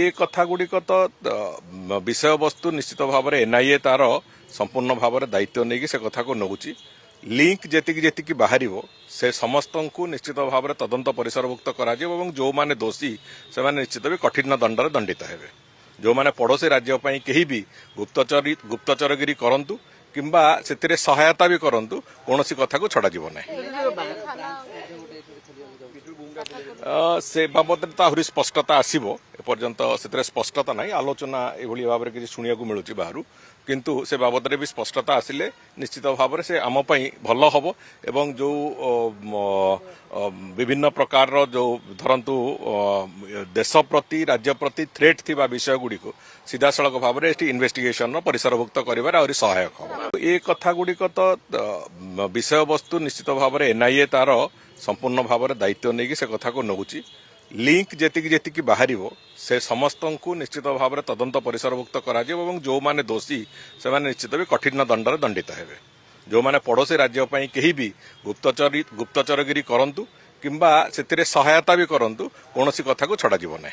ए कथा गुड़िक तो विषय वस्तु निश्चित भाव में एनआईए तार संपूर्ण भाव में दायित्व नहीं से कथा को नौची लिंक जी बाहर से समस्त को निश्चित भाव में तदंत परिसरभुक्त कर जो माने दोषी से निश्चित भी कठिन दंडर दंडित हेबे। जो माने पड़ोसी राज्य कहीं भी गुप्तचरगिरी करंतु किंबा से सहायता भी करंतु कौन कथा को छड़ा जीव ना से बाबद तो आहरी स्पष्टता आसो एपर्यंत से स्पष्टता ना आलोचना ये भाव में किसी शुणा मिलूँ बाहर किंतु से बाबद भी स्पष्टता आसिले निश्चित भाव में से आम भल हम एवं जो विभिन्न प्रकार जो धरतु देश प्रति राज्य प्रति थ्रेट थिबा विषय गुड़िक सीधा सड़क भाव में इन्वेस्टिगेशन परिसरभुक्त कर सहायक हम। ए कथा गुड़िक तो विषय वस्तु निश्चित भाव में एनआईए तार संपूर्ण भाव में दायित्व नहीं से कथा को नौची लिंक जी बाहर से समस्त को निश्चित भाव में तदंत परिसरभुक्त कर जो माने दोषी से निश्चित भी कठिन दंडर दंडित हेबे। जो माने पड़ोसी राज्य कहीं भी गुप्तचरगिरी करंतु किंबा से सहायता भी करंतु कौन कथा को छड़ा जीव ना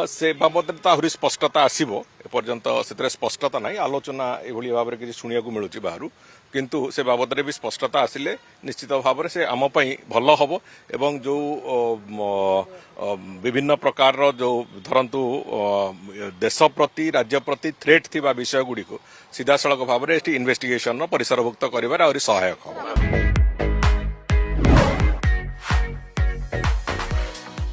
से बाबद तो आहरी स्पष्टता आसो एपर्यंत से स्पष्टता ना आलोचना ये भाव में किसी शुणा मिलूँ बाहर किंतु से बाबद भी स्पष्टता आसिले निश्चित भाव में से आम भल हम एवं जो विभिन्न प्रकार जो धरतु देश प्रति राज्य प्रति थ्रेट थिबा विषय गुड़िक सीधा सड़क भाव में इन्वेस्टिगेशन परिसरभुक्त कर सहायक हम।